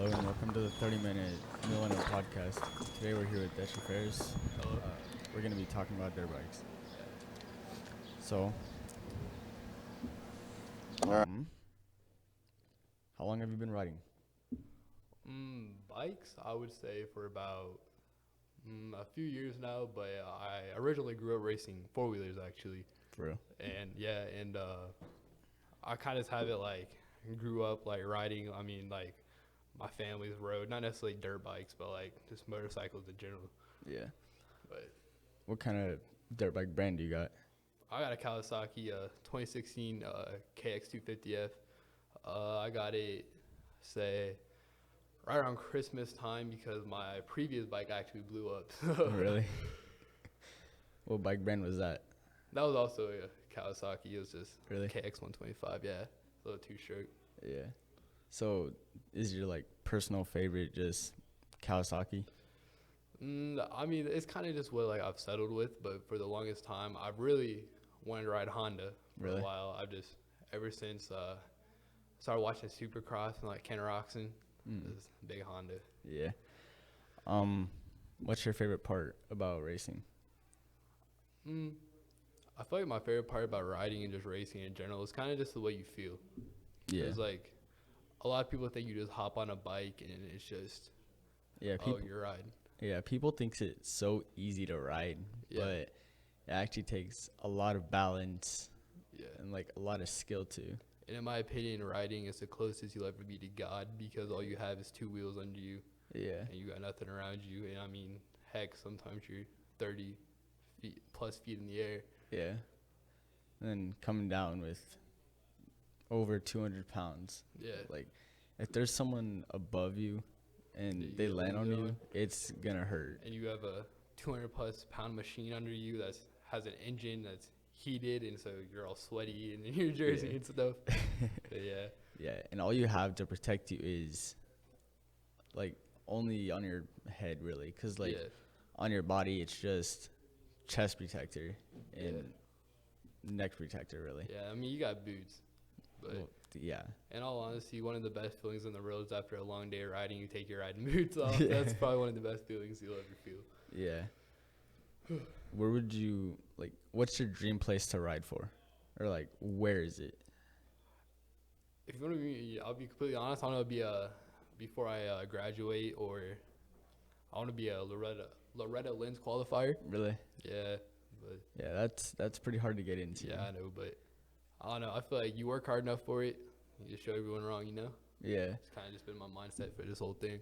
Hello and welcome to the 30-minute Millennial Podcast. Today we're here with Destry Ferris. Hello. We're going to be talking about dirt bikes. So, how long have you been riding? Bikes, I would say for about a few years now, but I originally grew up racing four-wheelers actually. For real? And I kind of have it like grew up like riding, like my family's rode, not necessarily dirt bikes, but like just motorcycles in general. Yeah. But What kind of dirt bike brand do you got? I got a Kawasaki 2016 KX250F. I got it, say, right around Christmas time because my previous bike actually blew up. Really? What bike brand was that? That was also a Kawasaki. It was just Really? KX125, yeah. A little too short. Yeah. So, is your like personal favorite just Kawasaki? It's kind of just what like I've settled with, but for the longest time, I've really wanted to ride Honda for Really? a while. I've just, ever since started watching Supercross and like Ken Roczen, is big Honda. Yeah. What's your favorite part about racing? I feel like my favorite part about riding and just racing in general is kind of just the way you feel. Yeah. It's like a lot of people think you just hop on a bike and it's just, Yeah, you're riding. Yeah, people thinks it's so easy to ride, Yeah. but it actually takes a lot of balance Yeah. and like a lot of skill too. And in my opinion, riding is the closest you'll ever be to God because all you have is two wheels under you Yeah, and you got nothing around you. And heck, sometimes you're 30 feet in the air. yeah. And then coming down with over 200 pounds. Yeah. Like, if there's someone above you and Yeah, you they get land on leaned you, on. it's gonna hurt. And you have a 200+ pound machine under you that has an engine that's heated, and so you're all sweaty and in your jersey Yeah. and stuff. But yeah. Yeah, and all you have to protect you is like only on your head, really, because like Yeah. on your body it's just chest protector and neck protector, really. Yeah, you got boots. But Well, yeah. in all honesty, one of the best feelings on the road is after a long day of riding, you take your riding boots off. Yeah. That's probably one of the best feelings you'll ever feel. Yeah. Where would you like? What's your dream place to ride for, or like where is it? If you want to be, I'll be completely honest. I want to be before I graduate, or I want to be a Loretta Lynn's qualifier. Really? Yeah, but Yeah, that's pretty hard to get into. yeah, I know, but I don't know. I feel like you work hard enough for it, you just show everyone wrong. Yeah. It's kind of just been my mindset for this whole thing.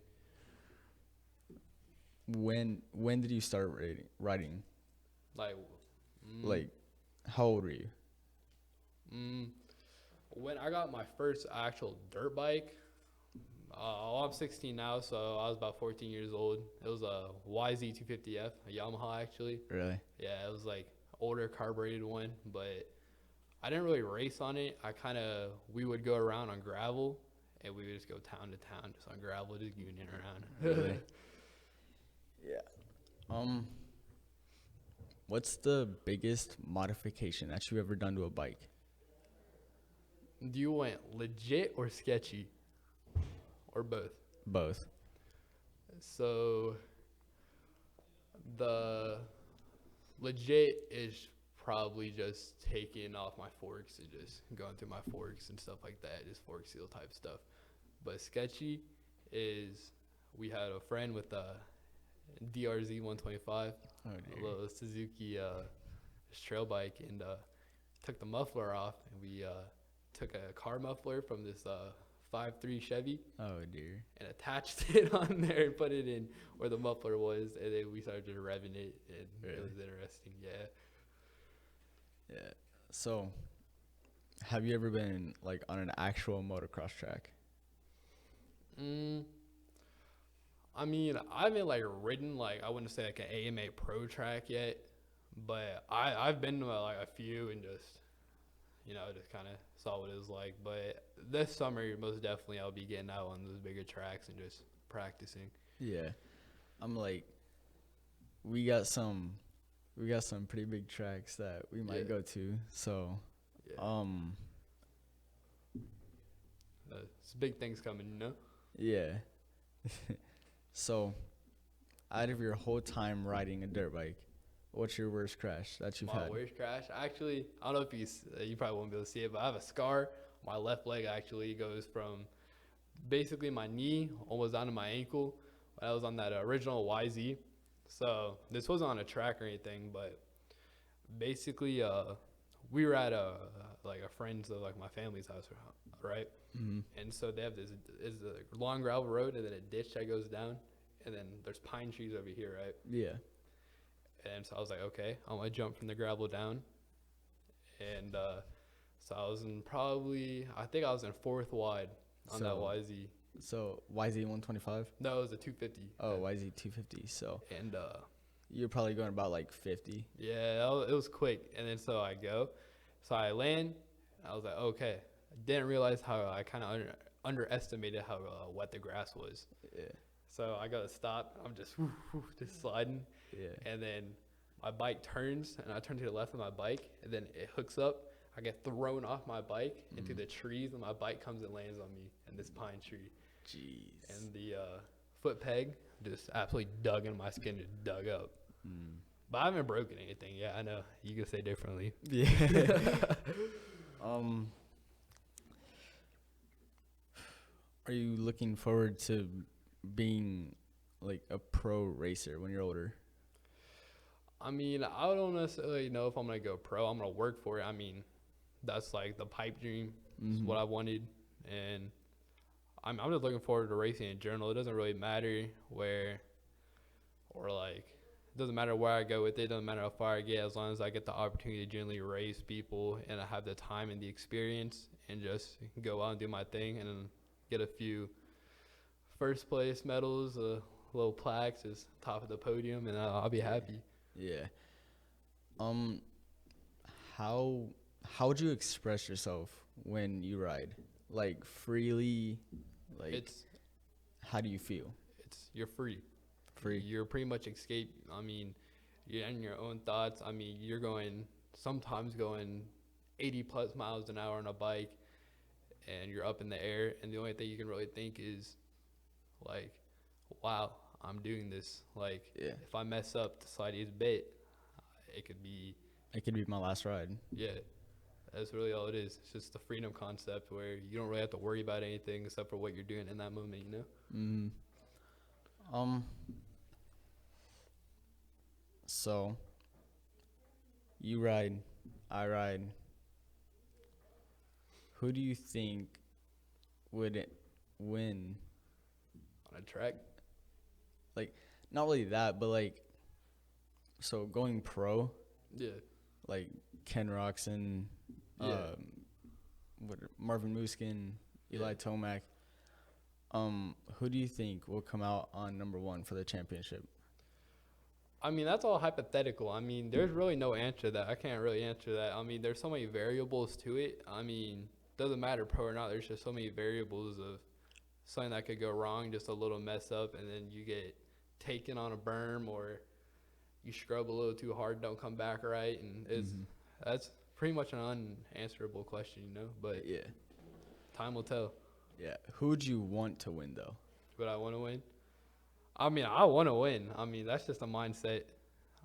When did you start riding? Like, Like, how old were you? when I got my first actual dirt bike, I'm 16 now, so I was about 14 years old. It was a YZ250F, a Yamaha actually. Really? Yeah, it was like older carbureted one, but I didn't really race on it. We would go around on gravel, and we would just go town to town just on gravel, just gooning around. Really? Yeah. What's the biggest modification that you've ever done to a bike? Do you want legit or sketchy? Or both? Both. So the legit is probably just taking off my forks and just going through my forks and stuff like that, just fork seal type stuff. But sketchy is we had a friend with a DRZ 125, Oh a dear. little Suzuki trail bike, and took the muffler off, and we took a car muffler from this 5.3 Chevy Oh dear. and attached it on there and put it in where the muffler was, and then we started just revving it, and Really? it was interesting. Yeah. So, have you ever been like on an actual motocross track? I haven't like ridden like, I wouldn't say like an AMA pro track yet, but I've been to like a few and just just kind of saw what it was like. But this summer, most definitely, I'll be getting out on those bigger tracks and just practicing. Yeah. I'm like, we got some pretty big tracks that we might Yeah. go to. So, Yeah. It's big things coming, yeah. So, out of your whole time riding a dirt bike, what's your worst crash that you've My had? worst crash, actually, I don't know if you probably won't be able to see it, but I have a scar. My left leg actually goes from basically my knee almost down to my ankle. I was on that original YZ. So this wasn't on a track or anything, but basically, we were at a like a friend's of like my family's house, right? Mm-hmm. And so they have this is a long gravel road and then a ditch that goes down, and then there's pine trees over here, right? Yeah. And so I was like, okay, I'm gonna jump from the gravel down, and so I was in I think I was in fourth wide on that So, YZ. so YZ 125? No, it was a 250. Oh, YZ 250. So, And you're probably going about like 50. yeah, it was quick. And then so I go, so I land. I was like, okay. I didn't realize how I kind of underestimated how wet the grass was. Yeah. So I got to stop. I'm just just sliding, Yeah. and then my bike turns, and I turn to the left of my bike, and then it hooks up. I get thrown off my bike into the trees, and my bike comes and lands on me in this pine tree. Jeez. And the foot peg just absolutely dug in my skin, just dug up. But I haven't broken anything. Yeah, I know. You can say differently. Yeah. um. Are you looking forward to being like a pro racer when you're older? I mean, I don't necessarily know if I'm going to go pro. I'm going to work for it. I mean, that's like the pipe dream. Is what I wanted. And I'm just looking forward to racing in general. It doesn't really matter where or like it doesn't matter where I go with it. It doesn't matter how far I get as long as I get the opportunity to generally race people and I have the time and the experience and just go out and do my thing and then get a few first place medals, little plaques, just top of the podium, and I'll be happy. Yeah. How would you express yourself when you ride? Like freely, like It's how do you feel? you're free. Free. You're pretty much escape. I mean, you're in your own thoughts. I mean, you're sometimes going 80 plus miles an hour on a bike and you're up in the air. And the only thing you can really think is like, wow, I'm doing this. Like, Yeah. if I mess up the slightest bit, it could be, It could be my last ride. yeah, that's really all it is. It's just the freedom concept where you don't really have to worry about anything except for what you're doing in that moment, you know? So you ride, I ride. Who do you think would win? On a track. Like, not really that, but like, so going pro, Yeah. like Ken Roxon, Yeah. Marvin Muskin, Eli Yeah. Tomac. Who do you think will come out on number one for the championship? I mean, that's all hypothetical. I mean, there's really no answer to that. I can't really answer that. I mean, there's so many variables to it. I mean, doesn't matter pro or not. There's just so many variables of something that could go wrong, just a little mess up, and then you get taken on a berm or you scrub a little too hard, don't come back right, and that's pretty much an unanswerable question, you know. But Yeah. time will tell. Yeah. Who would you want to win though? Would I want to win? I mean, I want to win. I mean, that's just a mindset.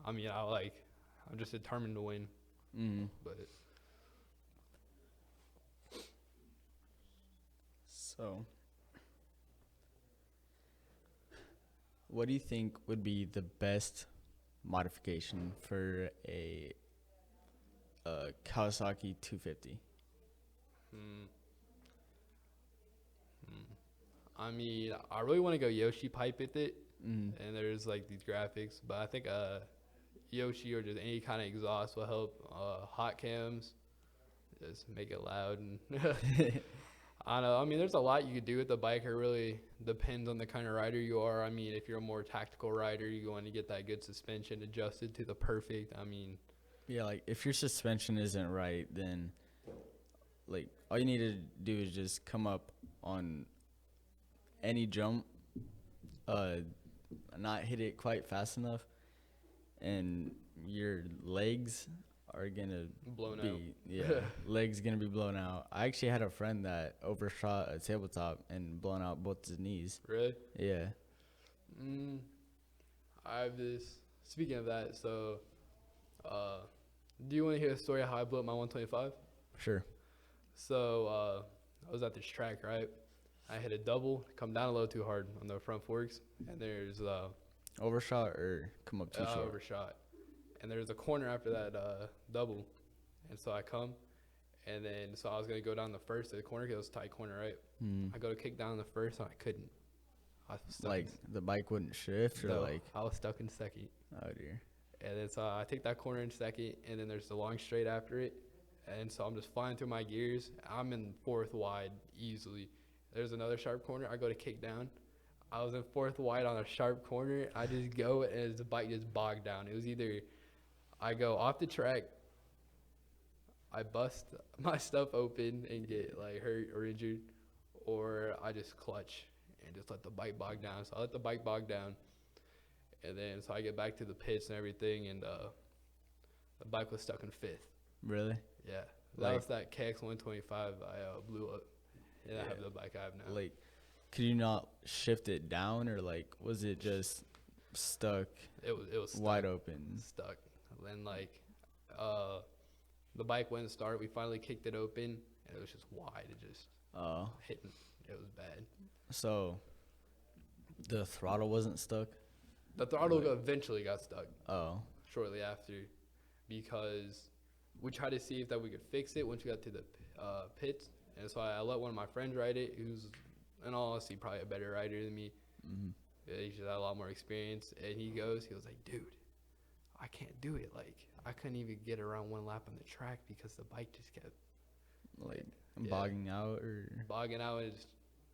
I mean, I'm just determined to win. But So, what do you think would be the best modification for a Kawasaki 250? I mean, I really want to go Yoshi pipe with it, and there's like these graphics, but I think Yoshi or just any kind of exhaust will help. Hot cams, just make it loud, and I don't know. I mean, there's a lot you could do with the bike. It really depends on the kind of rider you are. I mean, if you're a more tactical rider, you want to get that good suspension adjusted to the perfect. I mean, Yeah, like if your suspension isn't right, then like all you need to do is just come up on any jump, not hit it quite fast enough, and your legs are gonna Blown out. be legs gonna be blown out. I actually had a friend that overshot a tabletop and blown out both his knees. Really? Yeah. I have this. Speaking of that, so, do you want to hear a story of how I blew up my 125? Sure. So, I was at this track, right? I hit a double, come down a little too hard on the front forks, and there's Overshot or come up too short? overshot, and there's a corner after that double, and so I come, and then so I was gonna go down the first of the corner because it was a tight corner, right? I go to kick down the first, and I couldn't. I was stuck Like the bike wouldn't shift, or no, like? I was stuck in second, Oh dear. and then so I take that corner in second, and then there's the long straight after it, and so I'm just flying through my gears. I'm in fourth wide easily. There's another sharp corner. I go to kick down. I was in fourth wide on a sharp corner. I just go and the bike just bogged down. It was either I go off the track, I bust my stuff open and get like hurt or injured, or I just clutch and just let the bike bog down. So I let the bike bog down, and then so I get back to the pits and everything, and the bike was stuck in fifth. Really? Yeah, that was that KX 125 I blew up, and I have the bike I have now. Like, could you not shift it down, or like was it just stuck? It was stuck, wide open. stuck. And then like the bike wouldn't start. We finally kicked it open, and it was just wide. It just hitting. It was bad. So the throttle wasn't stuck? The throttle eventually got stuck. Oh. Shortly after, because we tried to see if that we could fix it once we got to the pits, and so I let one of my friends ride it, who's in all honesty probably a better rider than me. Yeah, he just had a lot more experience, and he was like, dude, I can't do it. Like, I couldn't even get around one lap on the track because the bike just kept like bogging out, or bogging out and just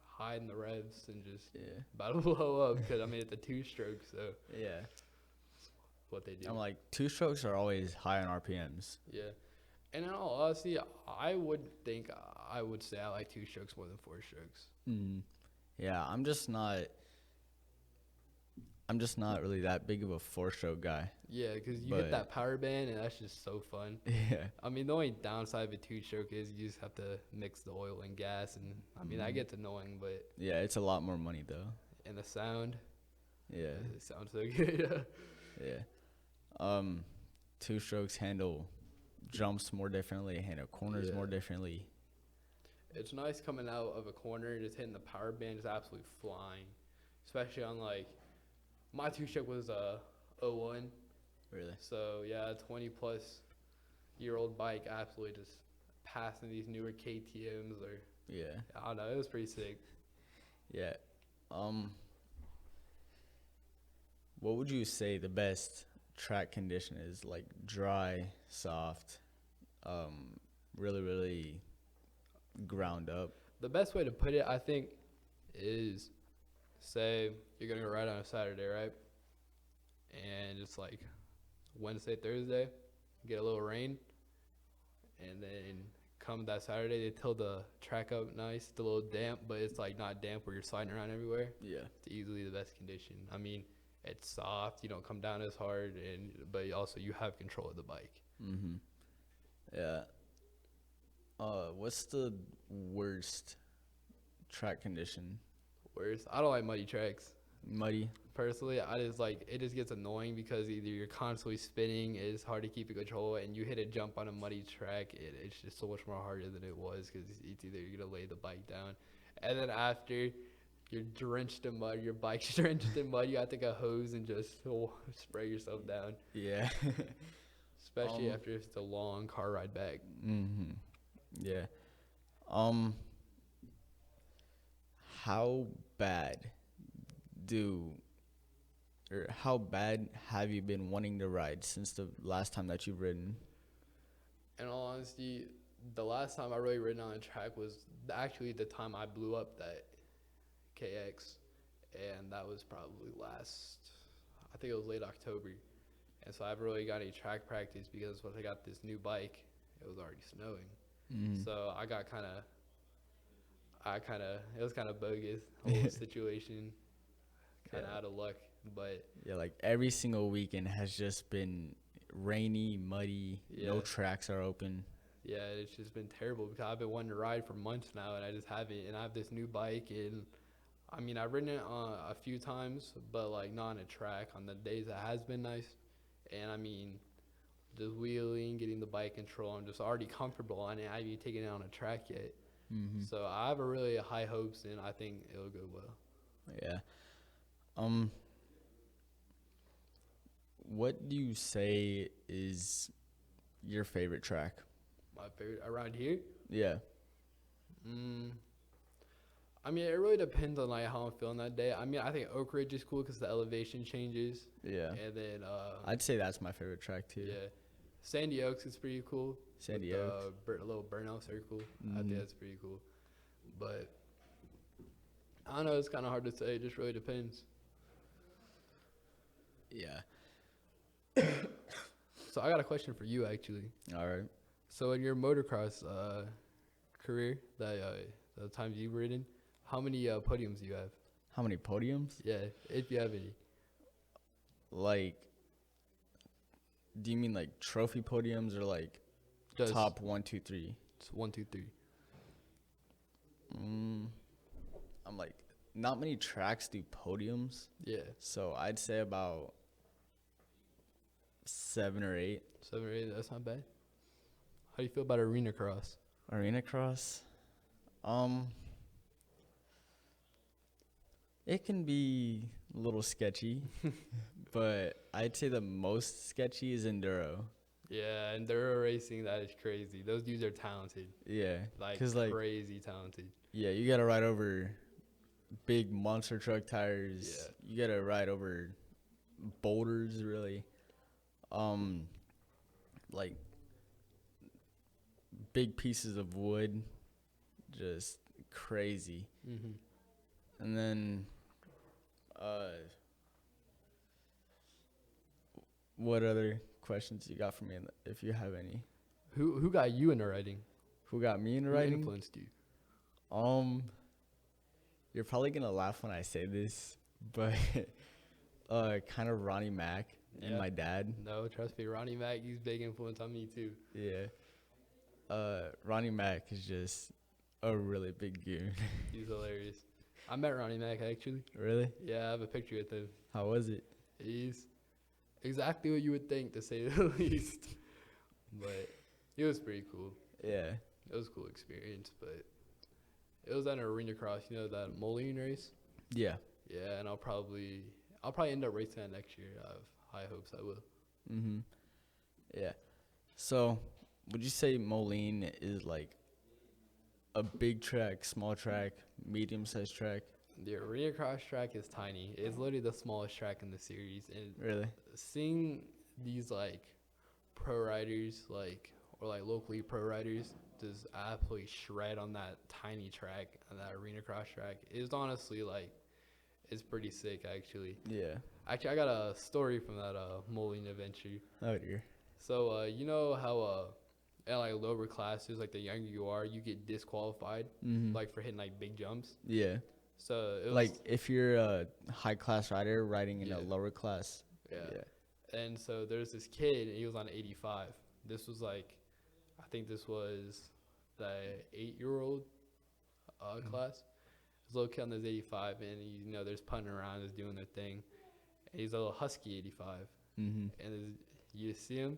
hiding the revs and just about to blow up because I made it the two strokes. So yeah, that's what they do. I'm like, two strokes are always high on RPMs. Yeah, and in all honesty, I would say I like two strokes more than four strokes. Yeah, I'm just not really that big of a four-stroke guy. Yeah, because you hit that power band, and that's just so fun. Yeah. I mean, the only downside of a two-stroke is you just have to mix the oil and gas, and I mean, that gets annoying, but... Yeah, it's a lot more money, though. And the sound... Yeah. It sounds so good. Yeah. Two strokes handle jumps more differently, handle corners more differently. It's nice coming out of a corner and just hitting the power band, just absolutely flying. Especially on, like... My two-stroke was 01. Really? So, yeah, a 20-plus-year-old bike absolutely just passing these newer KTMs or... Yeah. I don't know. It was pretty sick. Yeah. What would you say the best track condition is? Like dry, soft, really, really ground up? The best way to put it, I think, is say you're going to go ride on a Saturday, right? And it's like Wednesday, Thursday, get a little rain, and then come that Saturday, they till the track up nice. It's a little damp, but it's like not damp where you're sliding around everywhere. Yeah. It's easily the best condition. I mean, it's soft, you don't come down as hard, but also you have control of the bike. Yeah. What's the worst track condition? Worst? I don't like muddy tracks. Muddy? Personally, I just like it just gets annoying because either you're constantly spinning, it's hard to keep in control, and you hit a jump on a muddy track, it's just so much more harder than it was because it's either you're gonna lay the bike down, and then after you're drenched in mud, your bike's drenched in mud, you have to get a hose and just spray yourself down. Yeah. Especially after it's a long car ride back. Yeah. How bad have you been wanting to ride since the last time that you've ridden? In all honesty, the last time I really ridden on a track was actually the time I blew up that KX, and that was probably I think it was late October, and so I haven't really got any track practice because once I got this new bike, it was already snowing. So I got it was kind of bogus, whole situation, kind of out of luck, but... Yeah, like every single weekend has just been rainy, muddy. Yeah. No tracks are open. Yeah, it's just been terrible because I've been wanting to ride for months now, and I just haven't. And I have this new bike, and I mean, I've ridden it a few times, but like not on a track. On the days that has been nice, and I mean, just wheeling, getting the bike control, I'm just already comfortable on it. I haven't even taken it on a track yet, so I have a really high hopes, and I think it'll go well. Yeah. Um, what do you say is your favorite track? My favorite around here. Yeah. Mm, I mean, it really depends on like how I'm feeling that day. I mean, I think Oak Ridge is cool because the elevation changes. Yeah. And then I'd say that's my favorite track too. yeah, Sandy Oaks is pretty cool. Sandy with Oaks. The little burnout circle. I think that's pretty cool. But I don't know. It's kind of hard to say. It just really depends. Yeah. So I got a question for you actually. All right. So in your motocross career, the times you've ridden, how many podiums do you have? How many podiums? Yeah, if you have any. Like, do you mean like trophy podiums or like Just top 1, 2, 3? It's 1, 2, 3. I'm like, not many tracks do podiums, Yeah, so I'd say about 7 or 8. 7 or 8. That's not bad. How do you feel about arena cross? Arena cross, it can be a little sketchy, but I'd say the most sketchy is enduro. Yeah, enduro racing, that is crazy. Those dudes are talented. Yeah, Like, like, crazy talented. yeah, you gotta ride over big monster truck tires. Yeah. You gotta ride over boulders, really. Like big pieces of wood, just crazy. And then, what other questions you got for me, if you have any? Who got you into riding? Who got me into Who riding? influenced you? You're probably gonna laugh when I say this, but kind of Ronnie Mack and Yeah. my dad. No, trust me, Ronnie Mack, he's big influence on me too. Yeah. Ronnie Mack is just a really big goon. He's hilarious. I met Ronnie Mack actually. Really? Yeah, I have a picture with him. How was it? He's exactly what you would think, to say the least. But it was pretty cool. Yeah. It was a cool experience, but it was at an arena cross, you know, that Moline race. Yeah. Yeah, and I'll probably end up racing that next year. I have high hopes I will. Yeah. So, would you say Moline is like a big track, small track, medium-sized track? The arena cross track is tiny. It's literally the smallest track in the series, and Really? seeing these like pro riders, or locally pro riders, just absolutely shred on that tiny track, on that arena cross track, is honestly like, it's pretty sick actually. Yeah. Actually, I got a story from that Moline adventure. Oh dear. So you know how at like lower classes, like the younger you are, you get disqualified, like for hitting like big jumps. Yeah. So it was Like if you're a high class rider riding in Yeah. a lower class. yeah. And so there's this kid, and he was on 85. This was like, I think this was the 8-year-old class. This little kid on this 85, and you know, there's punting around, just doing their thing. And he's a little husky 85. And you see him,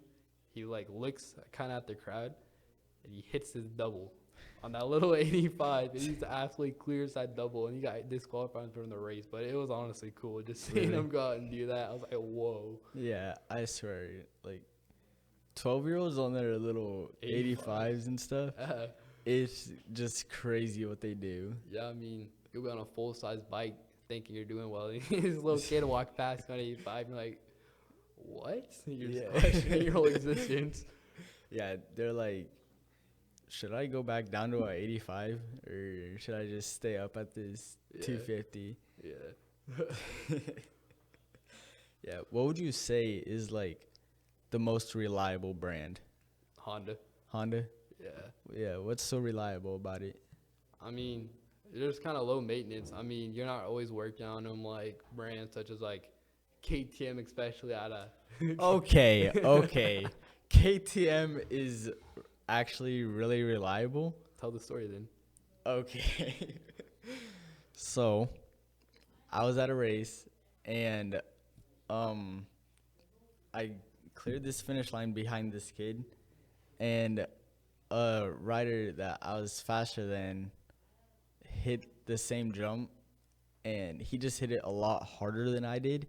he like looks kind of at the crowd, and he hits his double on that little 85, and he just absolutely clears that double, and he got disqualified from the race. But it was honestly cool just seeing Really? him go out and do that. I was like, whoa. Yeah, I swear, like 12-year-olds on their little 85s and stuff. It's just crazy what they do. Yeah, I mean, you'll be on a full-size bike thinking you're doing well. This little kid walk past on 85, and you're like, what? You're just questioning your whole existence. Yeah, they're like, should I go back down to a 85 or should I just stay up at this 250? Yeah. Yeah, what would you say is like the most reliable brand? Honda. Honda? Yeah. Yeah, what's so reliable about it? I mean, there's kind of low maintenance. I mean, you're not always working on them like brands such as like KTM, especially out of. Okay. KTM is actually really reliable. Tell the story then. Okay. So, I was at a race and um I cleared this finish line behind this kid, and a rider that I was faster than hit the same jump, and he just hit it a lot harder than I did,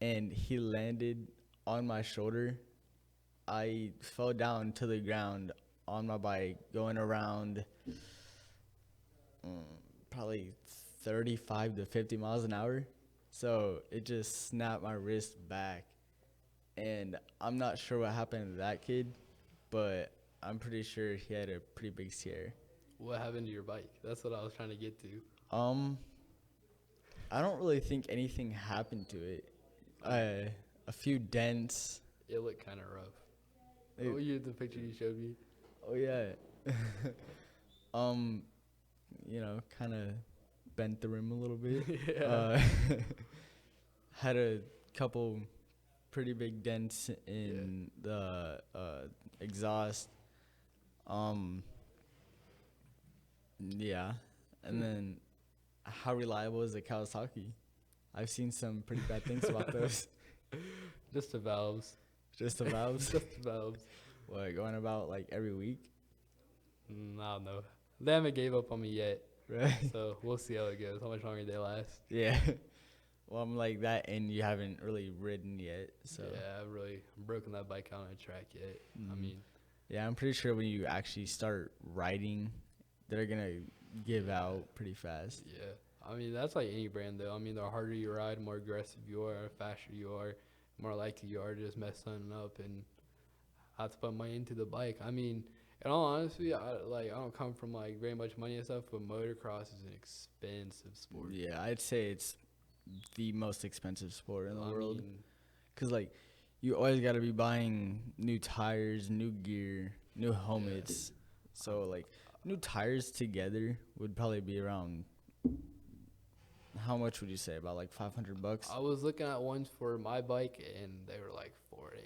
and he landed on my shoulder. I fell down to the ground on my bike going around probably 35 to 50 miles an hour. So it just snapped my wrist back. And I'm not sure what happened to that kid, but I'm pretty sure he had a pretty big scare. What happened to your bike? That's what I was trying to get to. I don't really think anything happened to it. A few dents. It looked kind of rough. It- Oh, the picture you showed me. Oh yeah. Kind of bent the rim a little bit. Yeah. Had a couple pretty big dents in the exhaust. Yeah. And then how reliable is the Kawasaki? I've seen some pretty bad things about those. Just the valves. Just the valves. Just the valves. What, going about like every week? I don't know. They haven't gave up on me yet, Right. so we'll see how it goes. How much longer they last? Yeah. Well, I'm like that, and you haven't really ridden yet, so. Yeah, I've really broken that bike out on a track yet. I mean, Yeah, I'm pretty sure when you actually start riding, they're gonna give out pretty fast. yeah. I mean, that's like any brand, though. I mean, the harder you ride, more aggressive you are, faster you are, more likely you are to just mess something up and have to put money into the bike. I mean, in all honesty, I don't come from like very much money and stuff, but motocross is an expensive sport. Yeah, I'd say it's the most expensive sport in the I world. mean, Cause like, you always gotta be buying new tires, new gear, new helmets. So like, new tires together would probably be around. How much would you say? About like $500 I was looking at ones for my bike, and they were like $400 to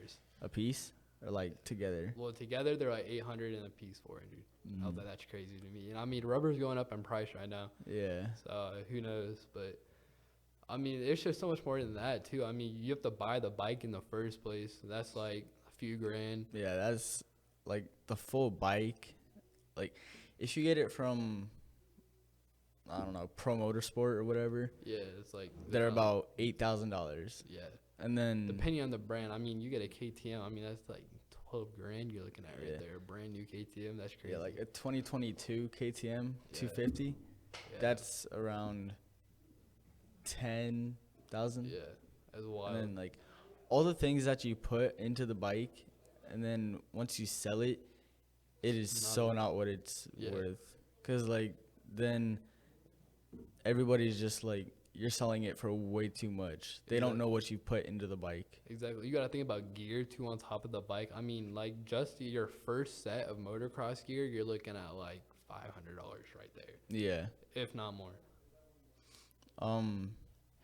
$800. a piece, or like together? Well, together they're like 800 and a piece 400. I was like, that's crazy to me. And I mean, rubber's going up in price right now, Yeah. so who knows? But I mean, it's just so much more than that too. I mean, you have to buy the bike in the first place. That's like a few grand. Yeah, that's like the full bike. Like, if you get it from, I don't know, Pro Motorsport or whatever, Yeah, it's like they're about $8,000. yeah. And then Depending on the brand, I mean, you get a KTM. I mean, that's like 12 grand you're looking at right Yeah. there. Brand new KTM. That's crazy. yeah, like a 2022 KTM 250, Yeah. that's around 10,000. yeah, that's wild. And then like all the things that you put into the bike, and then once you sell it, it is so not what it's worth. Cause like then everybody's just like, you're selling it for way too much. They don't know what you put into the bike. Exactly. You got to think about gear too on top of the bike. I mean, like just your first set of motocross gear, you're looking at like $500 right there, Yeah. if not more.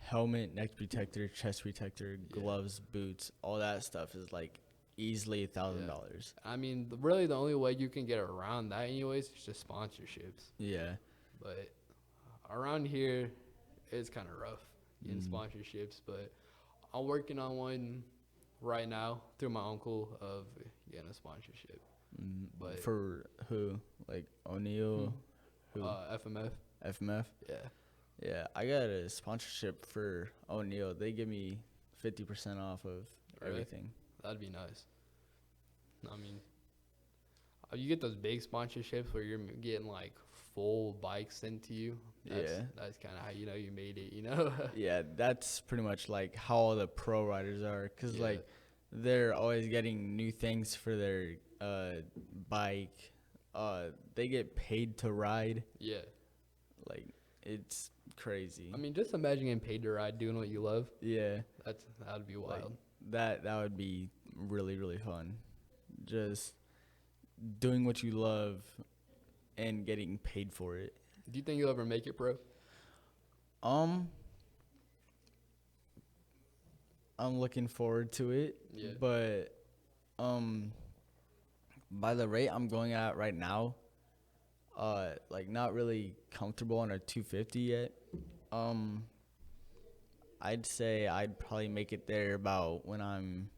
Helmet, neck protector, chest protector, gloves, boots, all that stuff is like easily $1,000. I mean, really the only way you can get around that anyways is just sponsorships. Yeah. But around here, it's kind of rough getting sponsorships. But I'm working on one right now through my uncle of getting a sponsorship. But For who? Like O'Neal? Who? FMF. FMF? Yeah. Yeah, I got a sponsorship for O'Neal. They give me 50% off of Really? everything. That'd be nice. I mean, you get those big sponsorships where you're getting like full bikes sent to you. That's kind of how you know you made it, you know? Yeah, that's pretty much like how all the pro riders are. Because, like, they're always getting new things for their bike. They get paid to ride. Yeah. Like, it's crazy. I mean, just imagine getting paid to ride doing what you love. Yeah. That'd be wild. That would be really, really fun. Just doing what you love and getting paid for it. Do you think you'll ever make it pro? I'm looking forward to it. Yeah. But by the rate I'm going at right now, like not really comfortable on a 250 yet. Um, I'd say I'd probably make it there about when I'm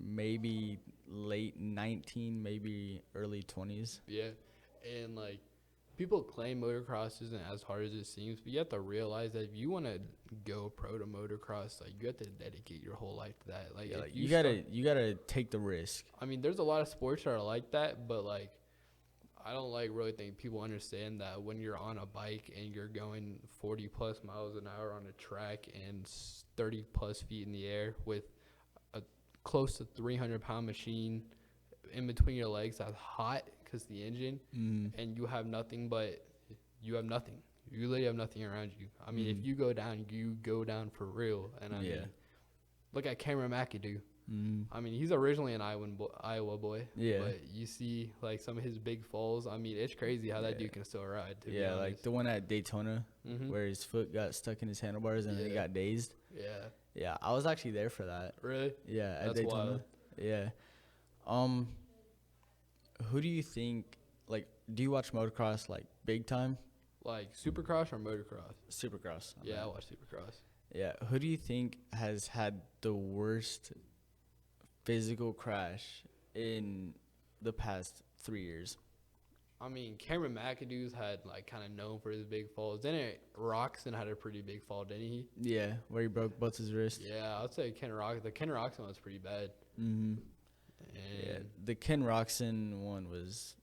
maybe late 19, maybe early 20s. Yeah. And like people claim motocross isn't as hard as it seems, but you have to realize that if you want to go pro to motocross, like you have to dedicate your whole life to that. Like Yeah, if like you you gotta take the risk. I mean, there's a lot of sports that are like that, but like I don't like really think people understand that when you're on a bike and you're going 40 plus miles an hour on a track and 30 plus feet in the air with a close to 300-pound machine in between your legs that's hot because the engine, and you have nothing. You literally have nothing around you. I mean, if you go down for real. And I mean, look at Cameron McAdoo. I mean, he's originally an Iowa boy. Yeah. But you see, like, some of his big falls. I mean, it's crazy how that dude can still ride, to be honest. Like the one at Daytona where his foot got stuck in his handlebars and then he got dazed. Yeah. Yeah, I was actually there for that. Really? Yeah, at That's Daytona. wild. Yeah. Who do you think, like, do you watch motocross, like, big time? Like, Supercross or motocross? Supercross. Yeah, I watch Supercross. Yeah. Who do you think has had the worst physical crash in the past 3 years? I mean, Cameron McAdoo's had, like, kind of known for his big falls. Didn't Roxon had a pretty big fall, didn't he? Yeah, where he broke both his wrists. Yeah, I'd say the Ken Roxon one was pretty bad. Mm-hmm. And Yeah, the Ken Roxon one was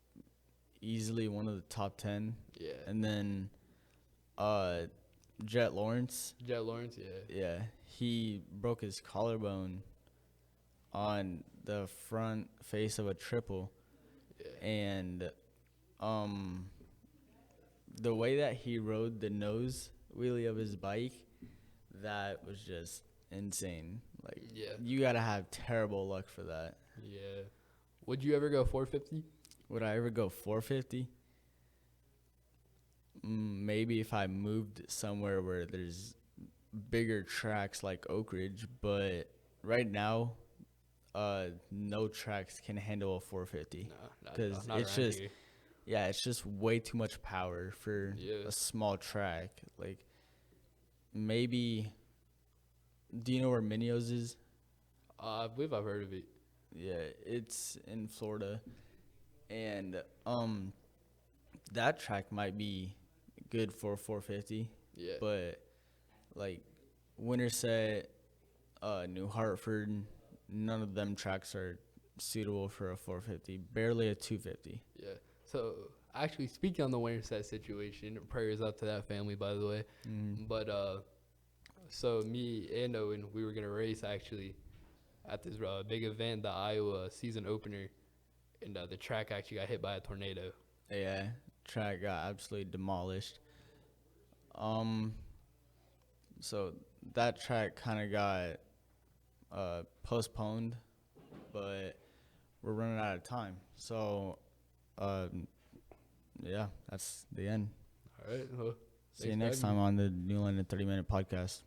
easily one of the top 10. yeah. And then Jet Lawrence. Jet Lawrence, yeah. Yeah, he broke his collarbone on the front face of a triple. Yeah. And the way that he rode the nose wheelie of his bike, that was just insane. Like, Yeah. you gotta have terrible luck for that. Yeah. Would you ever go 450? Would I ever go 450? Maybe if I moved somewhere where there's bigger tracks like Oak Ridge, but right now, no tracks can handle a 450. No, 'Cause not it's around just- here. Yeah, it's just way too much power for Yeah. a small track. Like, maybe, do you know where Mineo's is? I believe I've heard of it. Yeah, it's in Florida. And that track might be good for 450. Yeah. But like Winterset, New Hartford, none of them tracks are suitable for a 450. Barely a 250. Yeah. So, actually, speaking on the Winterset situation, prayers out to that family, by the way. But, so me and Owen, we were going to race, actually, at this big event, the Iowa season opener. And the track actually got hit by a tornado. Yeah, track got absolutely demolished. So that track kind of got postponed, but we're running out of time. So, yeah, that's the end. All right. Well, See you thanks for next having time me. on the New London 30-minute podcast.